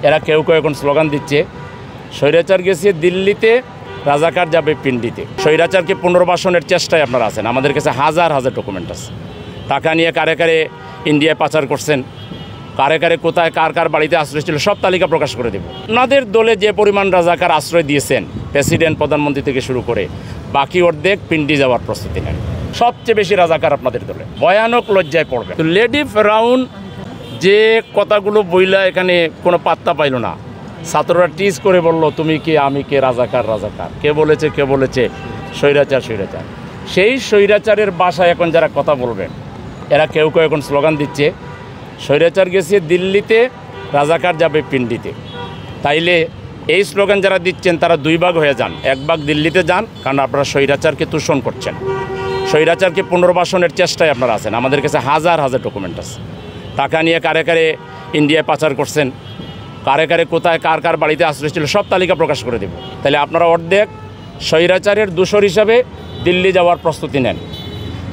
এরা কেউ কেউ এখন স্লোগান দিচ্ছে স্বৈরাচার গেছে দিল্লিতে, রাজাকার যাবে পিন্ডিতে। স্বৈরাচারকে পুনর্বাসনের চেষ্টায় আপনারা আছেন। আমাদের কাছে হাজার হাজার ডকুমেন্ট আছে। টাকা নিয়ে কারে কারে ইন্ডিয়ায় পাচার করছেন, কারে কারে কোথায় কার কার বাড়িতে আশ্রয় ছিল, সব তালিকা প্রকাশ করে দেব। আপনাদের দলে যে পরিমাণ রাজাকার আশ্রয় দিয়েছেন, প্রেসিডেন্ট প্রধানমন্ত্রী থেকে শুরু করে বাকি অর্ধেক পিন্ডি যাওয়ার প্রস্তুতি নেন। সবচেয়ে বেশি রাজাকার আপনাদের দলে, ভয়ানক লজ্জায় পড়বে। তো লেডি ফেরাউন যে কথাগুলো বইলা এখানে কোনো পাত্তা পাইল না, ছাত্ররা টিজ করে বলল তুমি কে আমি কে, রাজাকার রাজাকার, কে বলেছে স্বৈরাচার স্বৈরাচার। সেই স্বৈরাচারের বাসায় এখন যারা কথা বলবেন, এরা কেউ কেউ এখন স্লোগান দিচ্ছে স্বৈরাচার গেছে দিল্লিতে, রাজাকার যাবে পিন্ডিতে। তাইলে এই স্লোগান যারা দিচ্ছেন তারা দুই ভাগ হয়ে যান। এক ভাগ দিল্লিতে যান, কারণ আপনারা স্বৈরাচারকে তুষণ করছেন, স্বৈরাচারকে পুনর্বাসনের চেষ্টায় আপনারা আছেন। আমাদের কাছে হাজার হাজার ডকুমেন্ট আছে। টাকা নিয়ে কারে কারে ইন্ডিয়ায় পাচার করছেন, কারে কারে কোথায় কার কার বাড়িতে আশ্রয় ছিল, সব তালিকা প্রকাশ করে দেব। তাহলে আপনারা অর্ধেক স্বৈরাচারের দূষর হিসাবে দিল্লি যাওয়ার প্রস্তুতি নেন।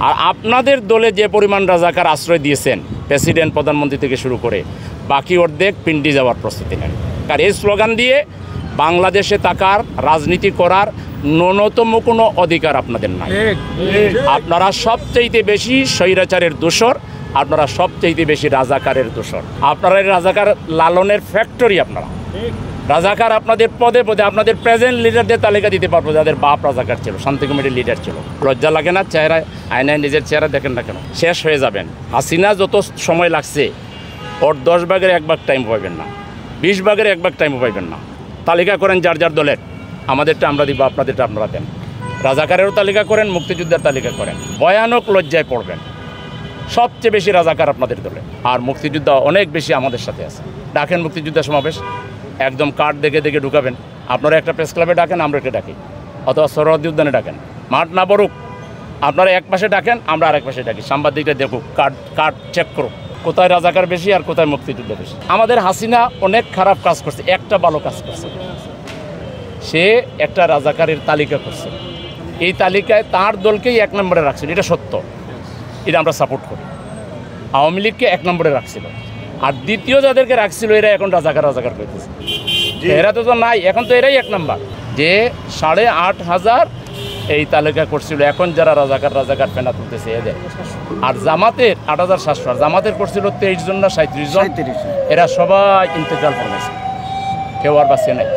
আর আপনাদের দলে যে পরিমাণ রাজাকার আশ্রয় দিয়েছেন, প্রেসিডেন্ট প্রধানমন্ত্রী থেকে শুরু করে বাকি অর্ধেক পিন্ডি যাওয়ার প্রস্তুতি নেন। আর এই স্লোগান দিয়ে বাংলাদেশে থাকার, রাজনীতি করার ন্যূনতম কোনো অধিকার আপনাদের নাই। আপনারা সবচেয়ে বেশি স্বৈরাচারের দোষর, আপনারা সবচেয়ে বেশি রাজাকারের দোষর। আপনারা রাজাকার লালনের ফ্যাক্টরি। আপনারা রাজাকার আপনাদের পদে পদে, আপনাদের প্রেজেন্ট লিডারদের তালিকা দিতে পারবো যাদের বাপ রাজাকার ছিল, শান্তি কমিটির লিডার ছিল। লজ্জা লাগে না? চেহারায় আয়নায় নিজের চেহারা দেখেন না কেন? শেষ হয়ে যাবেন। হাসিনা যত সময় লাগছে, ওর 10 ভাগের 1 ভাগ টাইম পাইবেন না, 20 ভাগের 1 ভাগ টাইমও পাইবেন না। তালিকা করেন যার যার দলের, আমাদেরটা আমরা দিব, আপনাদেরটা আপনারা দেন। রাজাকারেরও তালিকা করেন, মুক্তিযোদ্ধার তালিকা করেন। ভয়ানক লজ্জায় পড়বেন। সবচেয়ে বেশি রাজাকার আপনাদের দলে, আর মুক্তিযোদ্ধা অনেক বেশি আমাদের সাথে আছে। ডাকেন মুক্তিযোদ্ধা সমাবেশ, একদম কার্ড দেখে দেখে ঢুকাবেন। আপনারা একটা প্রেস ক্লাবে ডাকেন, আমরা একটা ডাকি, অথবা সরহদ্দি উদ্যানে ডাকেন। মাঠ না বরুক, আপনারা এক পাশে ডাকেন, আমরা আরেক পাশে ডাকি। সাংবাদিকরা দেখুক, কার্ড চেক করুক, কোথায় রাজাকার বেশি আর কোথায় মুক্তিযুদ্ধ বেশি। আমাদের হাসিনা অনেক খারাপ কাজ করছে, একটা ভালো কাজ করছে। সে একটা রাজাকারের তালিকা করছে, এই তালিকায় তার দলকেই 1 নম্বরে রাখছিল। এটা সত্য, এটা আমরা সাপোর্ট করি। আওয়ামী লীগকে 1 নম্বরে রাখছিল, আর দ্বিতীয় যাদেরকে রাখছিল এরা এখন রাজাকার করতেছে। এরা তো নাই, এখন তো এরাই 1 নম্বর। যে 8,500 এই তালিকা করছিল, এখন যারা রাজাকার ফেনা তুলতেছে এদের। আর জামাতের 8,700, আর জামাতের করছিল 23 জন না 37 জন। এরা সবাই ইন্তেকাল করেছে, কেউ আর বাঁচিয়ে নাই।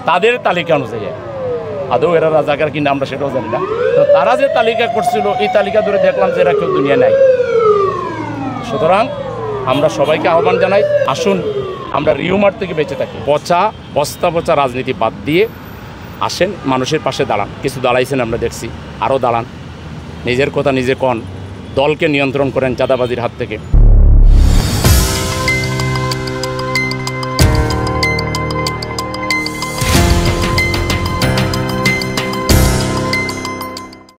তাদের তালিকা অনুযায়ী আদৌ এরা রাজাকার কিনা আমরা সেটাও জানি না। তো তারা যে তালিকা করছিল, এই তালিকা ধরে দেখলাম যে এরা কেউ দুনিয়া নাই। সুতরাং আমরা সবাইকে আহ্বান জানাই, আসুন আমরা রিউমার থেকে বেঁচে থাকি। বস্তা রাজনীতি বাদ দিয়ে আসেন, মানুষের পাশে দাঁড়ান। কিছু দাঁড়াইছেন আমরা দেখছি, আরও দাঁড়ান। নিজের কথা নিজে কন, দলকে নিয়ন্ত্রণ করেন চাঁদাবাজির হাত থেকে।